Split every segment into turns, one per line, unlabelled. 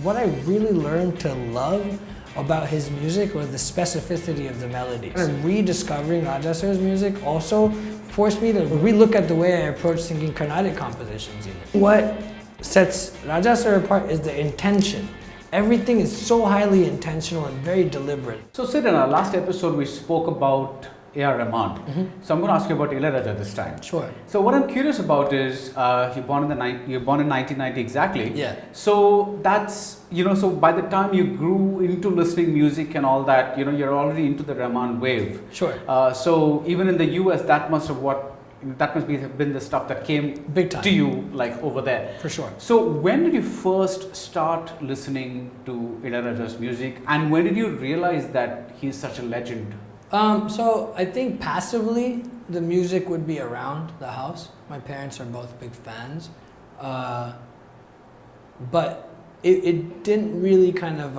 what I really learned to love about his music was the specificity of the melodies. And rediscovering Raja sir's music also forced me to relook at the way I approach singing Carnatic compositions even. What sets Raja sir apart is the intention. Everything is so highly intentional and very deliberate.
So Sid, in our last episode we spoke about A.R. Rahman. So I'm going to ask you about Ilayaraaja this time.
Sure.
So what I'm curious about is you're born in 1990 exactly.
Yeah.
So that's, so by the time you grew into listening music and all that, you're already into the Rahman wave.
Sure.
So even in the US, that must have been the stuff that came
big time
to you like over there.
For sure.
So when did you first start listening to Ilayaraja's music, and when did you realize that he's such a legend?
So I think passively the music would be around the house. My parents are both big fans, but it didn't really kind of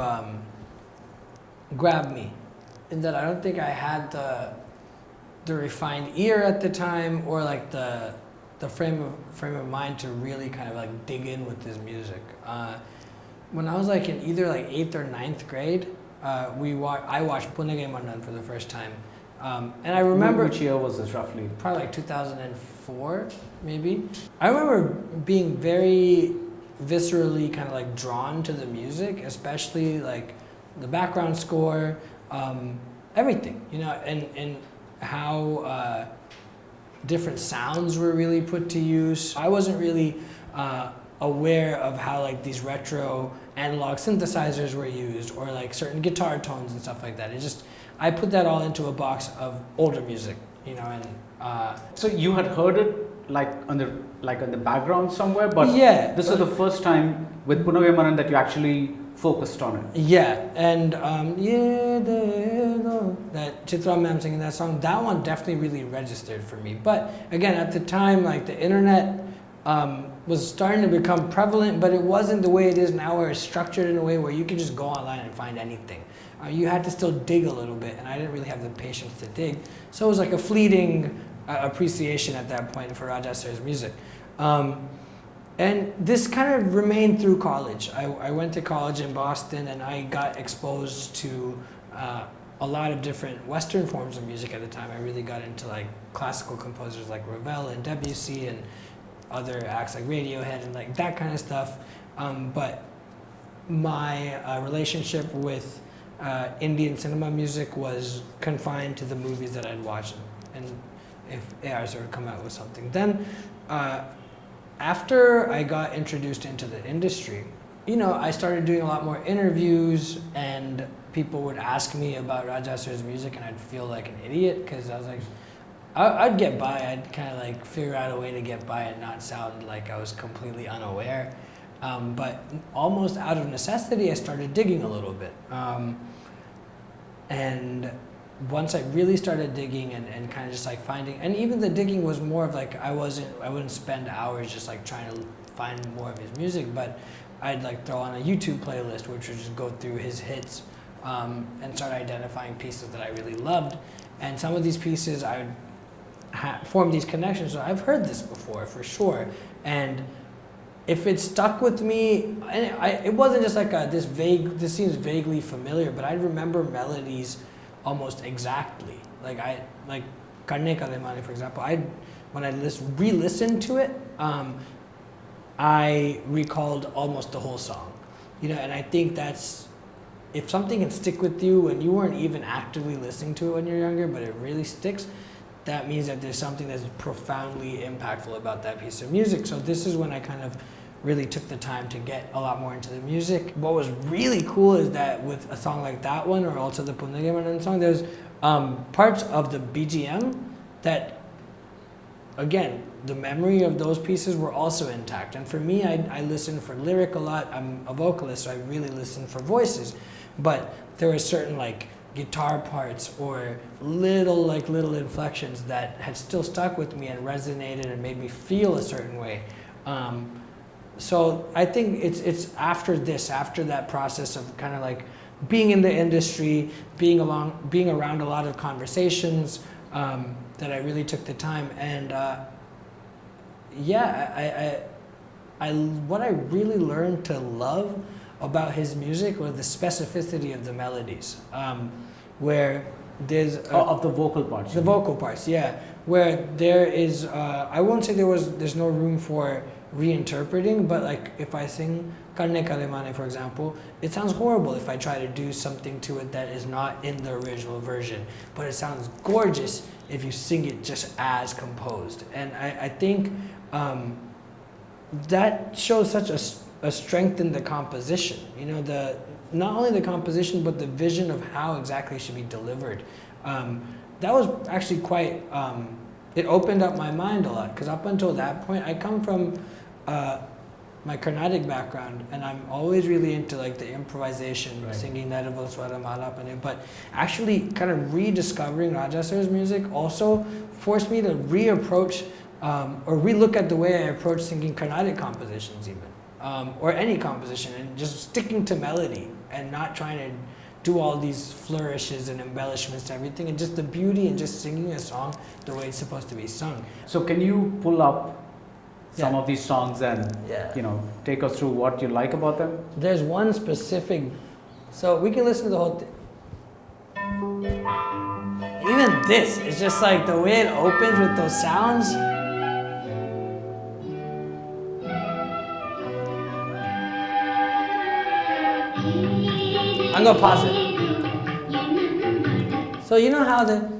grab me, in that I don't think I had the refined ear at the time, or like the frame of mind to really kind of like dig in with his music. When I was like in either like 8th or 9th grade, I watched Kalaimane for the first time, and I remember.
Which year was this roughly?
Probably like 2004, maybe. I remember being very viscerally kind of like drawn to the music, especially like the background score, everything, and how different sounds were really put to use. I wasn't really aware of how like these retro analog synthesizers were used, or like certain guitar tones and stuff like that. I put that all into a box of older music, and
so you had heard it like on the background somewhere, but
yeah,
this was the first time with Kalaimane that you actually focused on it.
Yeah, and Edhedho, that Chitra ma'am singing that song, that one definitely really registered for me. But again, at the time, like the internet was starting to become prevalent, but it wasn't the way it is now, where it's structured in a way where you can just go online and find anything. You had to still dig a little bit, and I didn't really have the patience to dig. So it was like a fleeting appreciation at that point for Raja sir's music. And this kind of remained through college. I went to college in Boston, and I got exposed to a lot of different Western forms of music at the time. I really got into like classical composers like Ravel and Debussy and other acts like Radiohead and like that kind of stuff. But my relationship with Indian cinema music was confined to the movies that I'd watched, and if AR sort of come out with something. Then after I got introduced into the industry, I started doing a lot more interviews, and people would ask me about Raja sir's music, and I'd feel like an idiot, because I was like, I'd get by. I'd kind of like figure out a way to get by and not sound like I was completely unaware. But almost out of necessity, I started digging a little bit. And once I really started digging and kind of just like finding, and even the digging was more of like, I wouldn't spend hours just like trying to find more of his music, but I'd like throw on a YouTube playlist, which would just go through his hits, and start identifying pieces that I really loved. And some of these pieces I would form these connections. So I've heard this before for sure, and if it stuck with me, and it wasn't just like this seems vaguely familiar, but I remember melodies almost exactly. Like Kanne Kalaimane, for example, when I re-listened to it, I recalled almost the whole song, and I think that's, if something can stick with you when you weren't even actively listening to it when you're younger, but it really sticks, that means that there's something that's profoundly impactful about that piece of music. So this is when I kind of really took the time to get a lot more into the music. What was really cool is that with a song like that one, or also the Kalaimane song, there's parts of the BGM that, again, the memory of those pieces were also intact. And for me, I listen for lyric a lot. I'm a vocalist, so I really listen for voices. But there were certain like guitar parts or little inflections that had still stuck with me and resonated and made me feel a certain way. So I think it's after that process of kind of like being in the industry, being around a lot of conversations, that I really took the time. And what I really learned to love about his music was the specificity of the melodies, where there's
of the vocal parts.
The vocal parts, yeah, where there is. I won't say there's no room for reinterpreting, but like if I sing Kanne Kalaimane, for example, it sounds horrible if I try to do something to it that is not in the original version, but it sounds gorgeous if you sing it just as composed. And I think that shows such a strength in the composition. You know, not only the composition, but the vision of how exactly it should be delivered. That was actually quite, it opened up my mind a lot, because up until that point, I come from my Carnatic background, and I'm always really into like the improvisation,
right.
Singing Edhedho, Swaram, Alapane, but actually kind of rediscovering Raja Sir's music also forced me to reapproach or relook at the way I approach singing Carnatic compositions even, or any composition, and just sticking to melody and not trying to do all these flourishes and embellishments to everything, and just the beauty and just singing a song the way it's supposed to be sung.
So can you pull up some of these songs and take us through what you like about them?
There's one specific, so we can listen to the whole thing. Even this, it's just like the way it opens with those sounds. I'm gonna pause it. So you know how the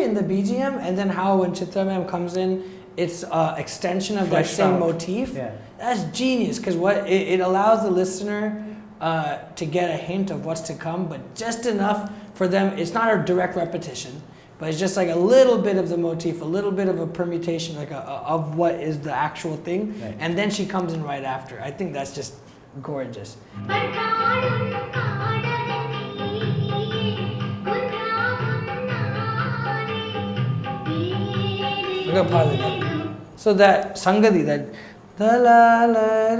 in the BGM, and then how when Chitra Ma'am comes in, it's extension of that same motif.
Yeah.
That's genius, because what it allows the listener to get a hint of what's to come, but just enough for them. It's not a direct repetition, but it's just like a little bit of the motif, a little bit of a permutation, like of what is the actual thing,
right.
And then she comes in right after. I think that's just gorgeous. I'm gonna pause it again. So that Sangadi, that da la la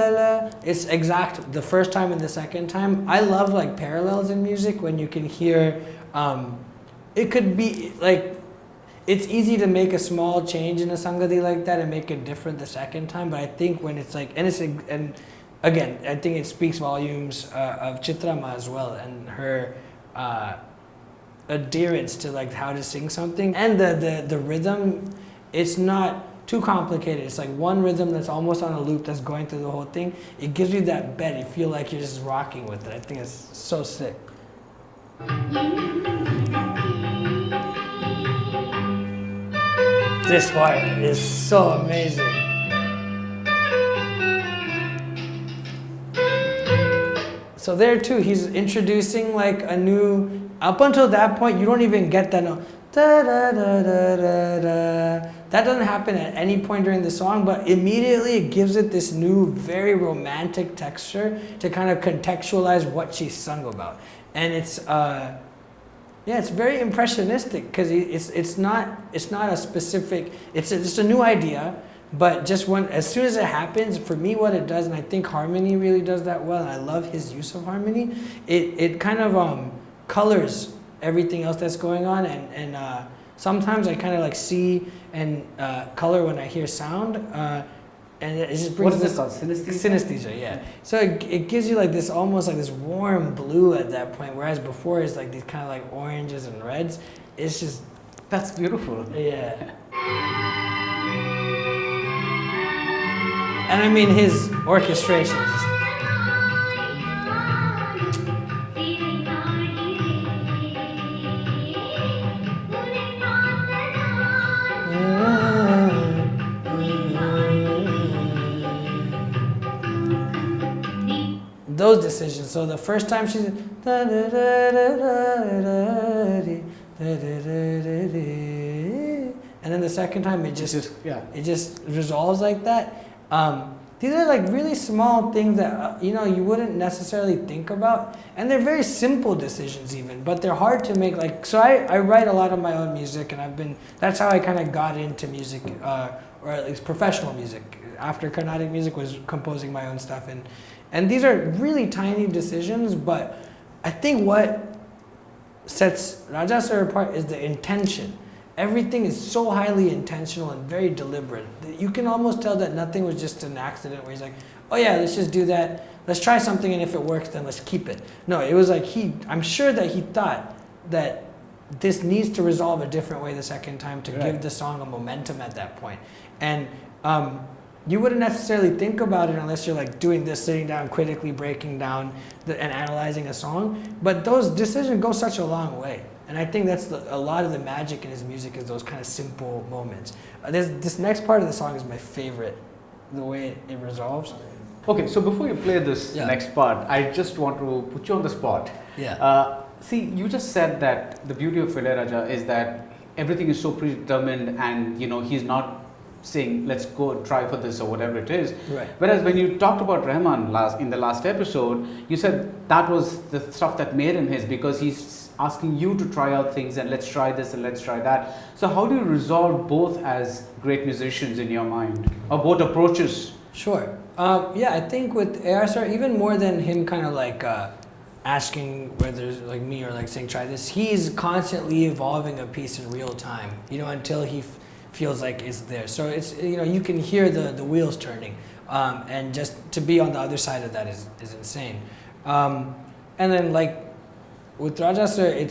la, it's exact the first time and the second time. I love like parallels in music when you can hear. It could be like, it's easy to make a small change in a Sangadi like that and make it different the second time. But I think when it's like, and again, I think it speaks volumes of Chitrama as well, and her adherence to like how to sing something, and the rhythm. It's not too complicated. It's like one rhythm that's almost on a loop that's going through the whole thing. It gives you that bed. You feel like you're just rocking with it. I think it's so sick. This part is so amazing. So there too, he's introducing like a new. Up until that point, you don't even get that note. Da, da, da, da, da, da. That doesn't happen at any point during the song, but immediately it gives it this new, very romantic texture to kind of contextualize what she's sung about. And it's it's very impressionistic, because it's not a specific. It's just a new idea, but just as soon as it happens, for me, what it does, and I think harmony really does that well, and I love his use of harmony. It kind of colors everything else that's going on, and sometimes I kind of like see and color when I hear sound, and it just brings.
What is this called? Synesthesia?
Synesthesia, yeah. So it gives you like this, almost like this warm blue at that point, whereas before it's like these kind of like oranges and reds. It's just,
that's beautiful.
Yeah. And I mean his orchestrations. Those decisions. So the first time she's and then the second time it just resolves like that. These are like really small things that you wouldn't necessarily think about, and they're very simple decisions even, but they're hard to make. Like, so I write a lot of my own music, and that's how I kind of got into music, or at least professional music. After Carnatic music, was composing my own stuff, and these are really tiny decisions, but I think what sets Raja Sir apart is the intention. everything is so highly intentional and very deliberate. You can almost tell that nothing was just an accident where he's like, oh yeah, let's just do that. Let's try something, and if it works, then let's keep it. No, it was like I'm sure that he thought that this needs to resolve a different way the second time to give the song a momentum at that point. And you wouldn't necessarily think about it unless you're like doing this, sitting down, critically breaking down and analyzing a song. But those decisions go such a long way. And I think that's a lot of the magic in his music is those kind of simple moments. This next part of the song is my favorite, the way it resolves.
Okay, so before you play this next part, I just want to put you on the spot.
Yeah.
See, you just said that the beauty of Ilaiyaraaja is that everything is so predetermined, and he's not saying let's go try for this or whatever it is.
Right.
Whereas when you talked about Rahman in the last episode, you said that was the stuff that made him his, because he's asking you to try out things and let's try this and let's try that. So how do you resolve both as great musicians in your mind, or both approaches?
Sure. Yeah, I think with AR, even more than him kind of like asking whether like me or like saying try this, he's constantly evolving a piece in real time, until he feels like it's there. So it's, you can hear the wheels turning, and just to be on the other side of that is insane. And then like with Raja sir, it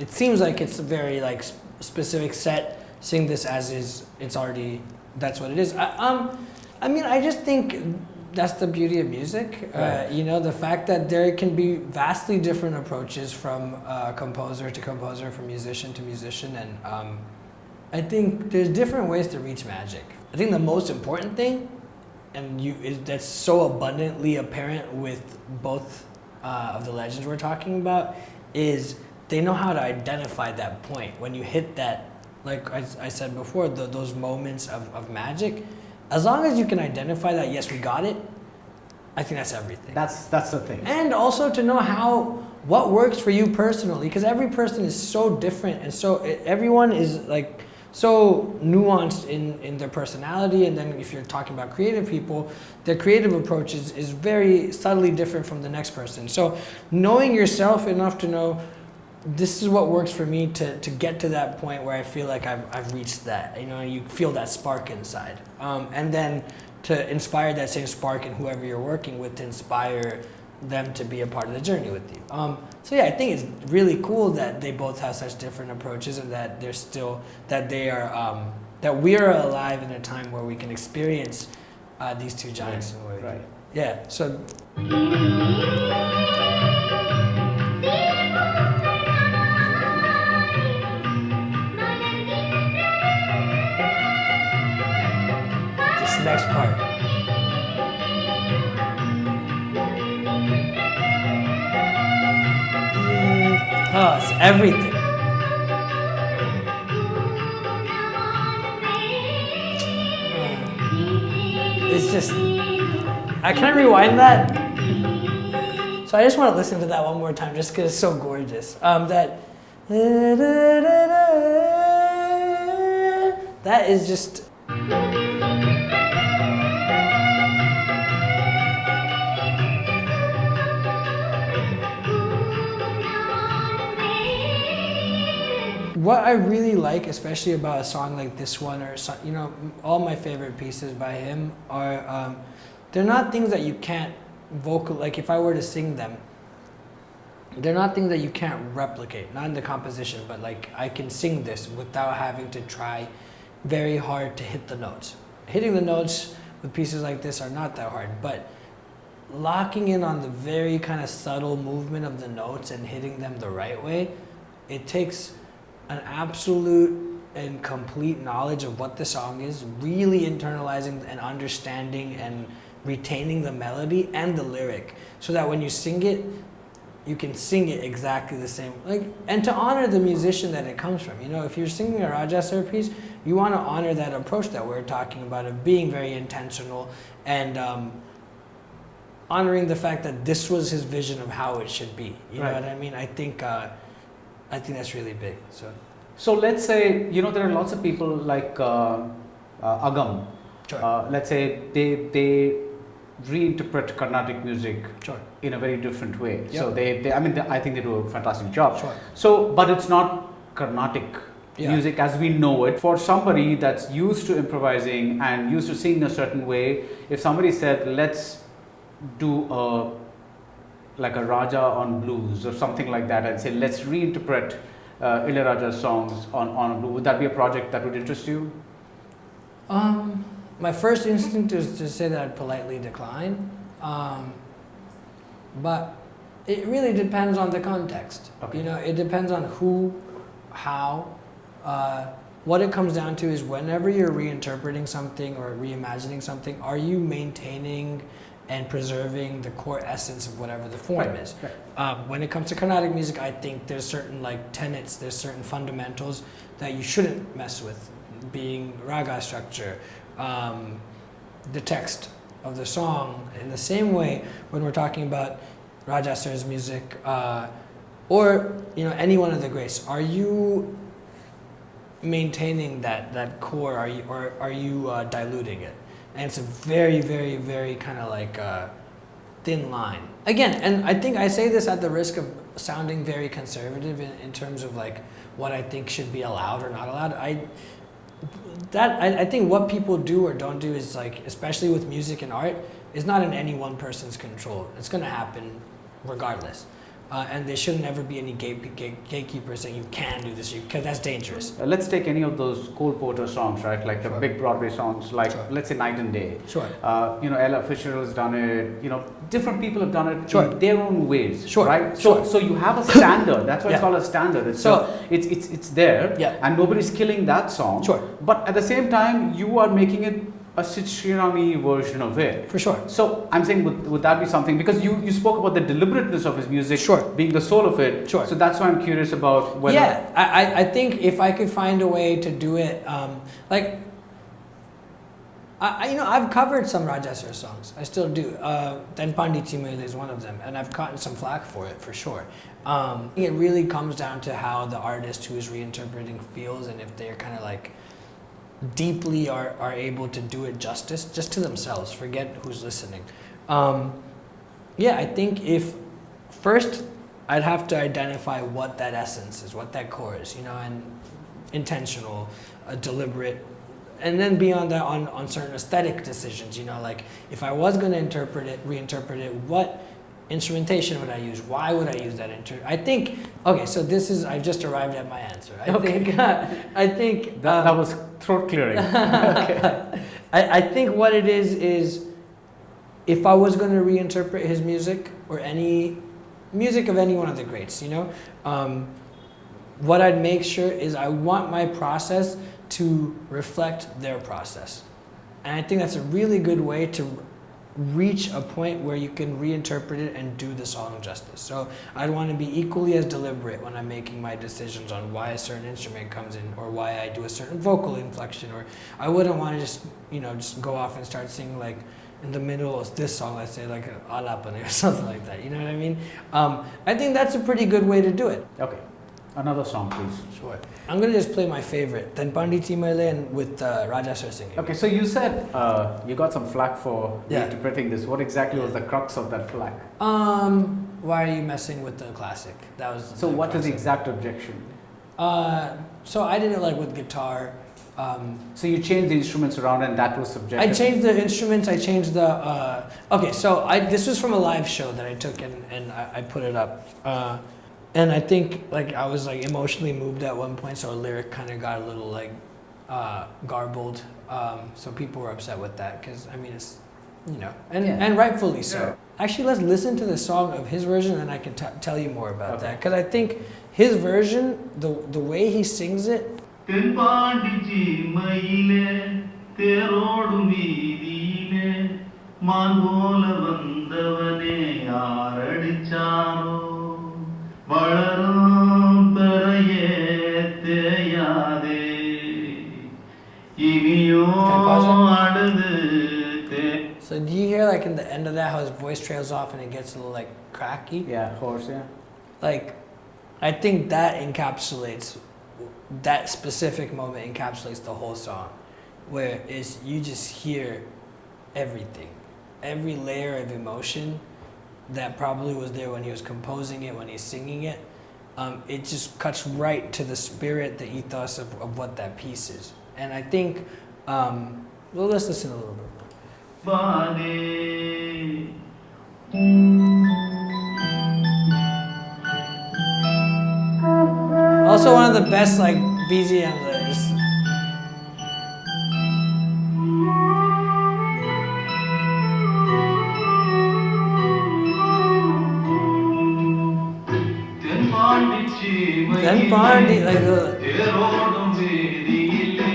seems like it's a very like specific set. Sing this as is. It's already, that's what it is. I just think that's the beauty of music.
Right.
The fact that there can be vastly different approaches from composer to composer, from musician to musician, and I think there's different ways to reach magic. I think the most important thing, that's so abundantly apparent with both of the legends we're talking about, is they know how to identify that point when you hit that, like I said before, those moments of magic. As long as you can identify that, yes, we got it, I think that's everything.
That's the thing.
And also to know what works for you personally, because every person is so different, and so everyone is like so nuanced in their personality. And then if you're talking about creative people, their creative approach is very subtly different from the next person. So knowing yourself enough to know this is what works for me to get to that point where I feel like I've reached that, you feel that spark inside. And then to inspire that same spark in whoever you're working with, to inspire them to be a part of the journey with you. So yeah, I think it's really cool that they both have such different approaches, and that they're still, that they are, that we are alive in a time where we can experience these two giants in a way.
Right.
Yeah, so. This next part. Oh, it's everything. It's just, can I rewind that? So I just want to listen to that one more time just because it's so gorgeous. That is just. What I really like, especially about a song like this one, or all my favorite pieces by him are, they're not things that you can't like if I were to sing them, they're not things that you can't replicate, not in the composition, but like I can sing this without having to try very hard to hit the notes. Hitting the notes with pieces like this are not that hard, but locking in on the very kind of subtle movement of the notes and hitting them the right way, it takes an absolute and complete knowledge of what the song is, really internalizing and understanding and retaining the melody and the lyric, so that when you sing it, you can sing it exactly the same. And to honor the musician that it comes from. If you're singing a Raja sir piece, you want to honor that approach that we're talking about, of being very intentional and honoring the fact that this was his vision of how it should be. You know what I mean? I think that's really big.
So let's say, there are lots of people like Agam.
Sure.
Let's say they reinterpret Carnatic music
Sure.
in a very different way.
Yep.
So I think they do a fantastic job.
Sure.
So, but it's not Carnatic music as we know it. For somebody that's used to improvising and used to singing a certain way, if somebody said, let's do like a Raja on blues or something like that, and say, let's reinterpret Ilayaraja's songs on blues, would that be a project that would interest you?
My first instinct is to say that I'd politely decline, but it really depends on the context.
Okay.
You know, it depends on who, how. What it comes down to is whenever you're reinterpreting something or reimagining something, are you maintaining and preserving the core essence of whatever the form is? Right. When it comes to Carnatic music, I think there's certain like tenets, there's certain fundamentals that you shouldn't mess with, being raga structure, the text of the song. In the same way, when we're talking about Raja Sir's music, or you know, any one of the greats, are you maintaining that core? Are you diluting it? And it's a very, very, very kind of like thin line. Again, and I think I say this at the risk of sounding very conservative in terms of like what I think should be allowed or not allowed. I think what people do or don't do is like, especially with music and art, is not in any one person's control. It's going to happen regardless. And there should never be any gatekeepers saying you can do this, because that's dangerous.
Let's take any of those Cole Porter songs, right? Like the big Broadway songs, like let's say Night and Day.
Sure.
You know, Ella Fitzgerald's done it. You know, different people have done it
in
their own ways.
Sure.
Right. So you have a standard. That's why it's called a standard. It's there.
Yeah.
And nobody's killing that song.
Sure.
But at the same time, you are making it a Sid Sriram version of it.
For sure.
So I'm saying, would that be something? Because you spoke about the deliberateness of his music being the soul of it.
Sure.
So that's why I'm curious about whether...
Yeah, I think if I could find a way to do it, like, you know, I've covered some Raja Sir songs. I still do. Thenpandi Cheemayile is one of them, and I've gotten some flack for it, for sure. It really comes down to how the artist who is reinterpreting feels, and if they're kind of like deeply are able to do it justice, just to themselves, forget who's listening. Yeah, I think if first I'd have to identify what that essence is, what that core is, you know, and intentional, deliberate, and then beyond that on certain aesthetic decisions, you know, like if I was going to reinterpret it, what instrumentation would I use? Why would I use that I think, okay, so this is, I just arrived at my answer. I think
that was throat clearing. Okay.
I think what it is if I was going to reinterpret his music or any music of any one of the greats, you know, what I'd make sure is I want my process to reflect their process. And I think that's a really good way to reach a point where you can reinterpret it and do the song justice. So I'd want to be equally as deliberate when I'm making my decisions on why a certain instrument comes in or why I do a certain vocal inflection, or I wouldn't want to just, you know, just go off and start singing like in the middle of this song, let's say like Alapane or something like that, you know what I mean? I think that's a pretty good way to do it.
Okay. Another song, please.
Sure. I'm going to just play my favorite, Thenpandi Cheemayile, and with Raja Sir singing.
Okay, so you said you got some flack for interpreting this. What exactly was the crux of that flack?
Why are you messing with the classic? That was.
So what is the exact objection?
So I did it like with guitar.
So you changed the instruments around, and that was subjective.
I changed the instruments. I changed the. Okay, so this was from a live show that I took and I put it up. And I think like I was like emotionally moved at one point, so a lyric kind of got a little like garbled. So people were upset with that because I mean it's, you know, and rightfully so. Yeah. Actually, let's listen to the song of his version, and I can tell you more about that, because I think his version, the way he sings it.
Thenpandi Cheemayile therodum veediyile maan pola vandavane yaar adicharo valarum paraye theyade iniyo aduthu.
So do you hear like in the end of that how his voice trails off and it gets a little like cracky?
Yeah, hoarse, yeah.
Like, I think that encapsulates, that specific moment encapsulates the whole song, where it's, you just hear everything, every layer of emotion that probably was there when he was composing it, when he's singing it, it just cuts right to the spirit, the ethos of what that piece is. And I think, well, let's listen a little bit more.
Bane.
Also one of the best like BGM layers.
Thenpandi Cheemayile
Thenpandi, like
therodum veediyile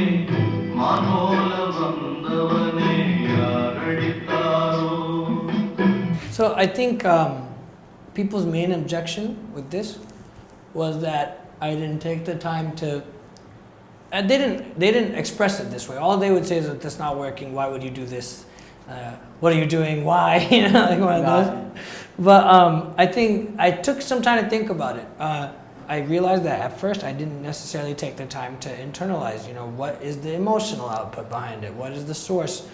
maanola vandavane yaaradittaro.
So I think people's main objection with this was that I didn't take the time to. They didn't express it this way. All they would say is that that's not working. Why would you do this? What are you doing? Why? You know, like one of those. But I think I took some time to think about it. I realized that at first I didn't necessarily take the time to internalize. You know, what is the emotional output behind it? What is the source?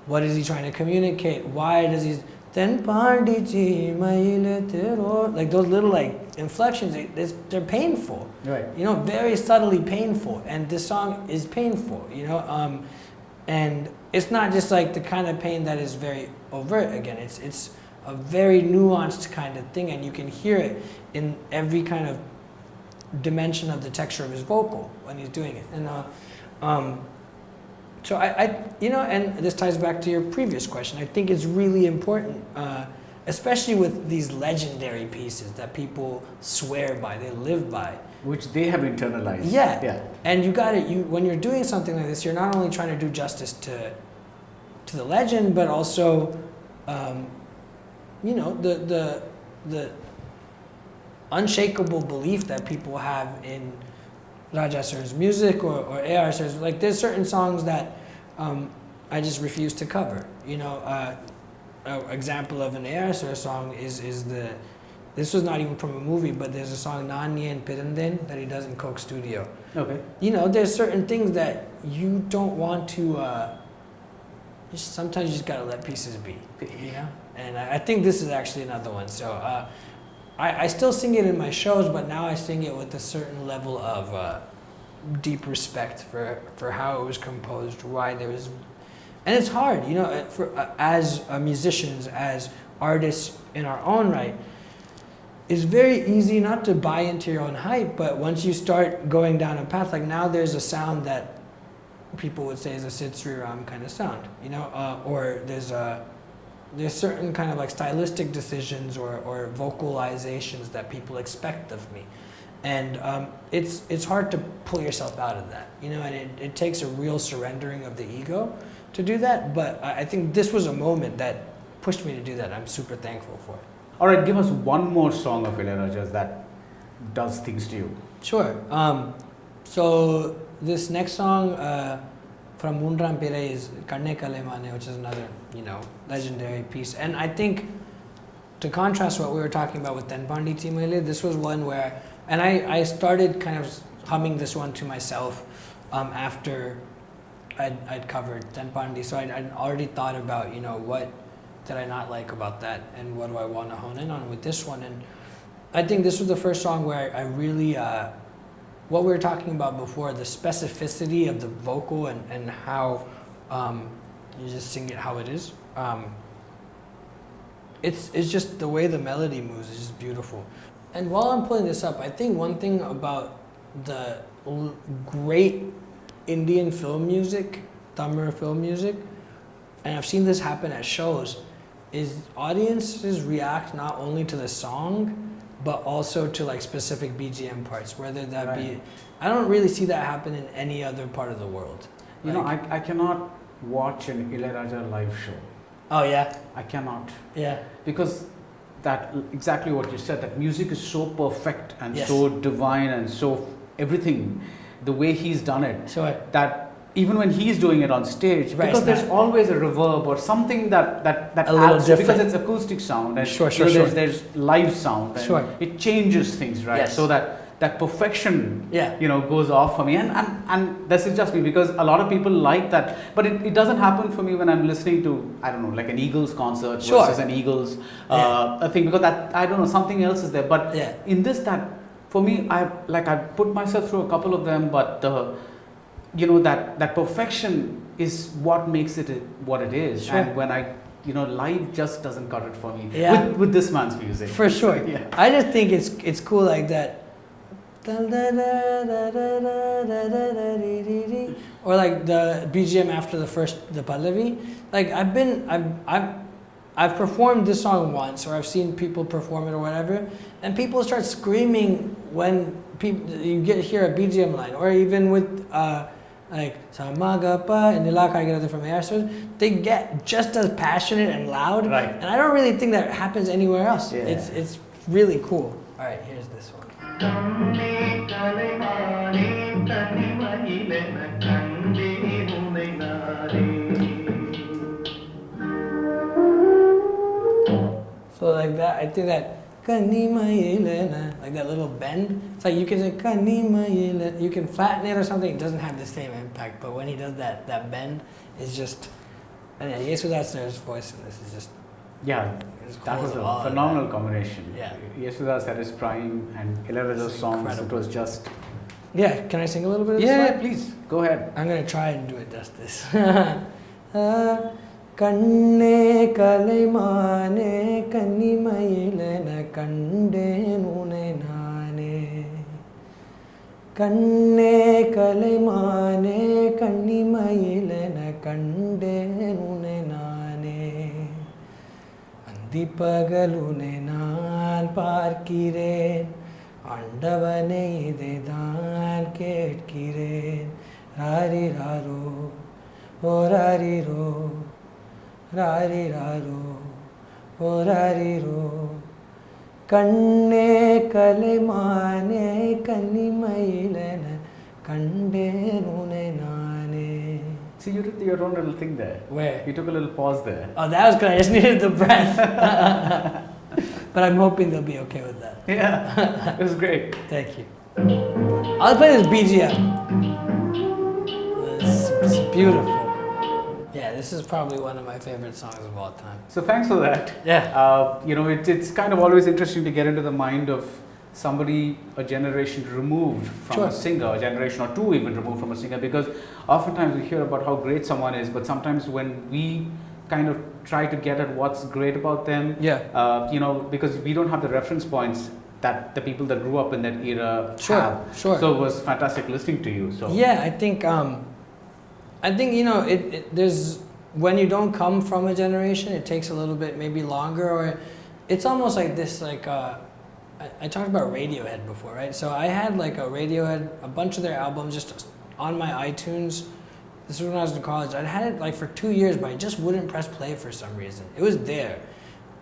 What is he trying to communicate? Why does he? Thenpandi Cheemayile therodum, like those little like inflections, they're painful.
Right.
You know, very subtly painful. And this song is painful. You know, and it's not just like the kind of pain that is very overt. Again, it's a very nuanced kind of thing, and you can hear it in every kind of dimension of the texture of his vocal when he's doing it. And so I, you know, and this ties back to your previous question. I think it's really important, especially with these legendary pieces that people swear by, they live by.
Which they have internalized.
Yeah. And you got it. When you're doing something like this, you're not only trying to do justice to the legend, but also, you know, the unshakable belief that people have in Raja sir's music or A.R. sir's. Like there's certain songs that I just refuse to cover. You know, an example of an A.R. sir song is this was not even from a movie, but there's a song Nanyen Piranden that he does in Coke Studio.
Okay.
You know, there's certain things that you don't want to. Sometimes you just gotta let pieces be. You know, and I think this is actually another one. So. I still sing it in my shows, but now I sing it with a certain level of deep respect for how it was composed, why there was, and it's hard, you know, as musicians, as artists in our own right. It's very easy not to buy into your own hype, but once you start going down a path, like now there's a sound that people would say is a Sid Sriram kind of sound, you know, or there's certain kind of like stylistic decisions or vocalizations that people expect of me. And it's hard to pull yourself out of that, you know, and it takes a real surrendering of the ego to do that. But I think this was a moment that pushed me to do that. I'm super thankful for it.
All right, give us one more song of Ilayaraja's that does things to you.
Sure. So this next song from Mundram Pirai is Kanne Kalaimane, which is another, you know, legendary piece. And I think to contrast what we were talking about with Thenpandi Cheemayile, this was one where, and I started kind of humming this one to myself after I'd covered Thenpandi. So I'd already thought about, you know, what did I not like about that and what do I want to hone in on with this one. And I think this was the first song where I really, what we were talking about before, the specificity of the vocal and how you just sing it how it is. It's just the way the melody moves is just beautiful. And while I'm pulling this up, I think one thing about the great Indian film music, Tamil film music, and I've seen this happen at shows, is audiences react not only to the song, but also to like specific BGM parts, whether that be, I don't really see that happen in any other part of the world.
You know, I cannot watch an Ilayaraja live show.
Oh yeah?
I cannot.
Yeah.
Because that, exactly what you said, that music is so perfect and
Yes.
so divine and so everything, the way he's done it,
Sure.
that even when he's doing it on stage,
Right,
because
it's
there's
not-
always a reverb or something that
A little
adds,
different.
because it's acoustic sound and
Sure,
you know,
sure.
there's live sound and
Sure.
it changes things, right?
Yes.
So that that perfection,
Yeah.
goes off for me. And this is just me, because a lot of people like that, but it doesn't happen for me when I'm listening to, I don't know, like an Eagles concert
Sure.
versus an Eagles
Yeah.
a thing, because that, I don't know, something else is there. But
Yeah.
in this, that for me, I put myself through a couple of them, but that perfection is what makes it what it is.
Sure.
And when live just doesn't cut it for me.
Yeah.
With this man's music.
For sure.
Yeah.
I just think it's cool like that. Or like the BGM after the Pallavi. Like I've performed this song once, or I've seen people perform it or whatever, and people start screaming when you hear a BGM line, or even with like Samagapa and Ilaiyaraaja from maestro, they get just as passionate and loud.
Right.
And I don't really think that happens anywhere else.
Yeah.
It's really cool. All right, here's this one.
Kanne Kalaimane Thenpandi Kanne
So like that, I think that Cheemayile, like that little bend. It's like you can say Cheemayile, you can flatten it or something. It doesn't have the same impact. But when he does that bend, it's just. And yeah, Yesudas's voice in this is just.
Yeah,
It's
that was
cool.
a phenomenal combination.
Yeah.
Yesterday at his prime, and Ilayaraja's
It's
songs,
incredible.
it was just...
Yeah, can I sing a little bit of this
Yeah,
one?
please, go ahead.
I'm gonna try and do it justice. Kanne Kalaimane Cheemayile Kande Nune Nane Kanne Kalaimane Cheemayile Kande Nune Nane Andipagalune Naan Parkireen Andavane Idedhaan Ketkireen Rari Raro Orariro, rariraro, orariro. Kanne Kalaimane Cheemayile Kande Nune Nane.
See, you did your own little thing there.
Where?
You took a little pause there.
Oh, that was good. I just needed the breath. But I'm hoping they'll be okay with that.
Yeah, it was great.
Thank you. I'll play this BGM. It's beautiful. Yeah, this is probably one of my favorite songs of all time.
So thanks for that.
Yeah.
It's kind of always interesting to get into the mind of somebody a generation removed from
Sure.
a singer, a generation or two even removed from a singer, because oftentimes we hear about how great someone is, but sometimes when we kind of try to get at what's great about them,
Yeah.
because we don't have the reference points that the people that grew up in that era
Sure,
have.
sure.
So it was fantastic listening to you. So
Yeah, I think there's when you don't come from a generation, it takes a little bit maybe longer, or it's almost like this I talked about Radiohead before, right? So I had like a Radiohead, a bunch of their albums just on my iTunes. This was when I was in college. I'd had it like for 2 years, but I just wouldn't press play for some reason. It was there.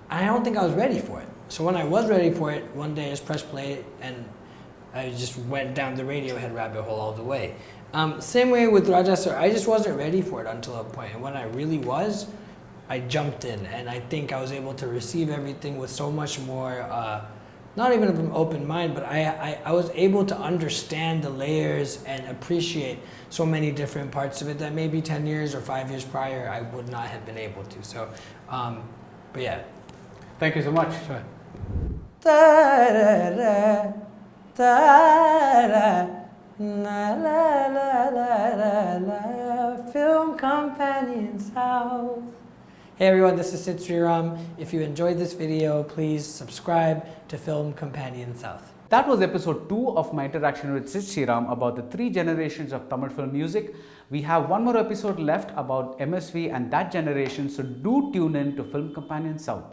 I don't think I was ready for it. So when I was ready for it, one day I just pressed play and I just went down the Radiohead rabbit hole all the way. Same way with Raja Sir, I just wasn't ready for it until a point. And when I really was, I jumped in. And I think I was able to receive everything with so much more, not even an open mind, but I was able to understand the layers and appreciate so many different parts of it that maybe 10 years or 5 years prior, I would not have been able to. So, but yeah.
thank you so much.
Sure. Ta-ra-ra, ta-ra, la la la la la, Film Companion South. Hey everyone, this is Sid Sriram. If you enjoyed this video, please subscribe to Film Companion South.
That was episode 2 of my interaction with Sid Sriram about the 3 generations of Tamil film music. We have one more episode left about MSV and that generation, so do tune in to Film Companion South.